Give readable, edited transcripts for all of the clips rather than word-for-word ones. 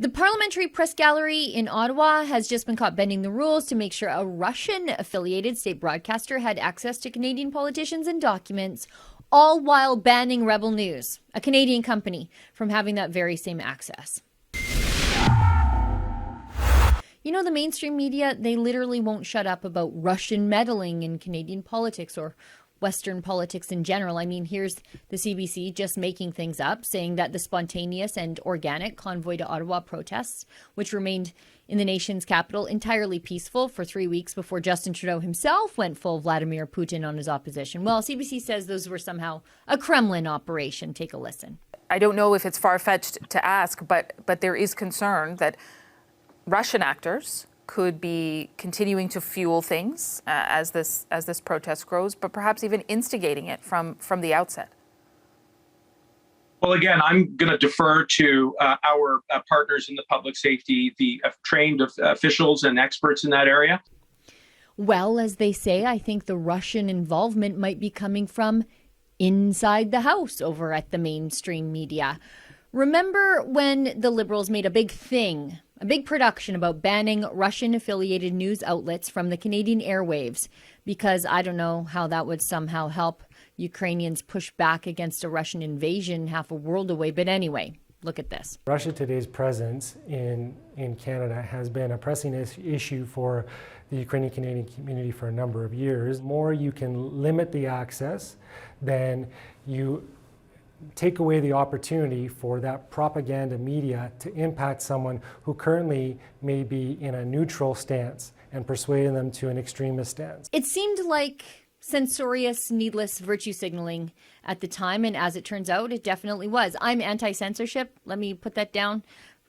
The Parliamentary Press Gallery in Ottawa has just been caught bending the rules to make sure a Russian-affiliated state broadcaster had access to Canadian politicians and documents, all while banning Rebel News, a Canadian company, from having that very same access. You know, the mainstream media, they literally won't shut up about Russian meddling in Canadian politics or Western politics in general. I mean, here's the CBC just making things up, saying that the spontaneous and organic convoy to Ottawa protests, which remained in the nation's capital entirely peaceful for 3 weeks before Justin Trudeau himself went full Vladimir Putin on his opposition. Well, CBC says those were somehow a Kremlin operation. Take a listen. I don't know if it's far-fetched to ask, but there is concern that Russian actors could be continuing to fuel things as this protest grows, but perhaps even instigating it from the outset. Well, again, I'm going to defer to our partners in the public safety, the trained officials and experts in that area. Well, as they say, I think the Russian involvement might be coming from inside the house over at the mainstream media. Remember when the Liberals made a big production about banning Russian-affiliated news outlets from the Canadian airwaves because I don't know how that would somehow help Ukrainians push back against a Russian invasion half a world away. But anyway, look at this. Russia Today's presence in Canada has been a pressing issue for the Ukrainian-Canadian community for a number of years. The more you can limit the access, then you take away the opportunity for that propaganda media to impact someone who currently may be in a neutral stance and persuading them to an extremist stance. It seemed like censorious, needless virtue signaling at the time, and as it turns out, it definitely was. I'm anti-censorship. Let me put that down,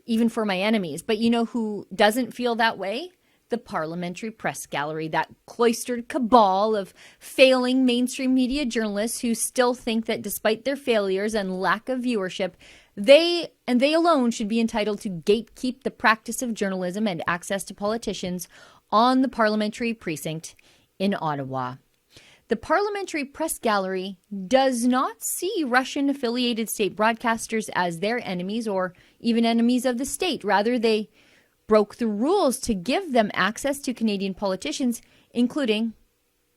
even for my enemies. But you know who doesn't feel that way? The Parliamentary Press Gallery, that cloistered cabal of failing mainstream media journalists who still think that despite their failures and lack of viewership, they alone should be entitled to gatekeep the practice of journalism and access to politicians on the parliamentary precinct in Ottawa. The Parliamentary Press Gallery does not see Russian-affiliated state broadcasters as their enemies or even enemies of the state. Rather, they broke the rules to give them access to Canadian politicians, including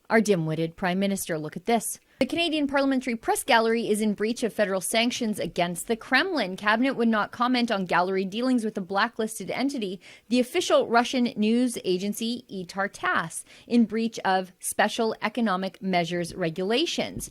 our dim-witted Prime Minister. Look at this. The Canadian Parliamentary Press Gallery is in breach of federal sanctions against the Kremlin. Cabinet would not comment on gallery dealings with a blacklisted entity, the official Russian news agency ITAR-TASS, in breach of special economic measures regulations.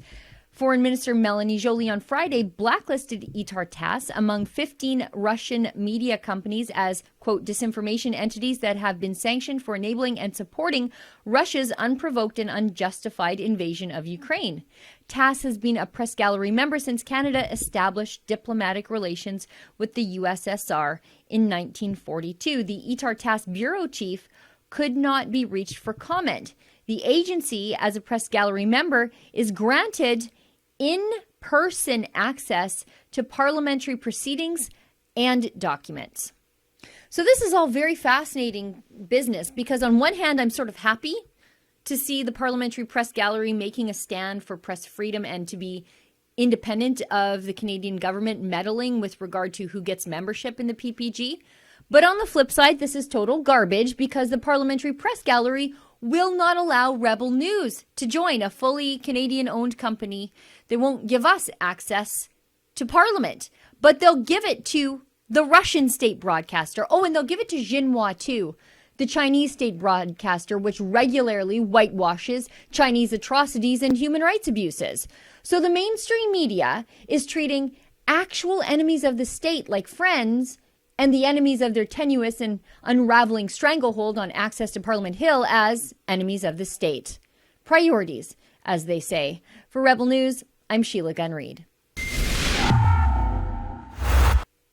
Foreign Minister Melanie Joly on Friday blacklisted ITAR-TASS among 15 Russian media companies as, quote, disinformation entities that have been sanctioned for enabling and supporting Russia's unprovoked and unjustified invasion of Ukraine. TASS has been a press gallery member since Canada established diplomatic relations with the USSR in 1942. The ITAR-TASS bureau chief could not be reached for comment. The agency, as a press gallery member, is granted in-person access to parliamentary proceedings and documents. So this is all very fascinating business because on one hand, I'm sort of happy to see the Parliamentary Press Gallery making a stand for press freedom and to be independent of the Canadian government meddling with regard to who gets membership in the PPG. But on the flip side, this is total garbage because the Parliamentary Press Gallery will not allow Rebel News to join, a fully Canadian-owned company. They won't give us access to Parliament, but they'll give it to the Russian state broadcaster. Oh, and they'll give it to Xinhua too, the Chinese state broadcaster, which regularly whitewashes Chinese atrocities and human rights abuses. So the mainstream media is treating actual enemies of the state like friends and the enemies of their tenuous and unraveling stranglehold on access to Parliament Hill as enemies of the state. Priorities, as they say. For Rebel News, I'm Sheila Gunn-Reid.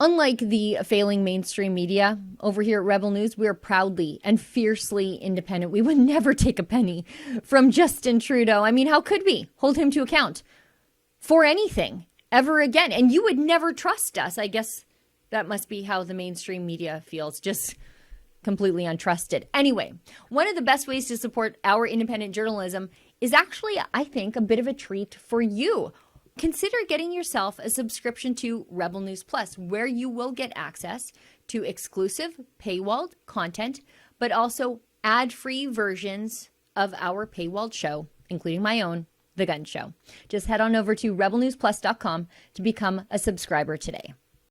Unlike the failing mainstream media, over here at Rebel News, we are proudly and fiercely independent. We would never take a penny from Justin Trudeau. I mean, how could we hold him to account for anything ever again? And you would never trust us. I guess that must be how the mainstream media feels, just completely untrusted. Anyway, one of the best ways to support our independent journalism is actually, I think, a bit of a treat for you. Consider getting yourself a subscription to Rebel News Plus, where you will get access to exclusive paywalled content, but also ad-free versions of our paywalled show, including my own, The Gun Show. Just head on over to rebelnewsplus.com to become a subscriber today.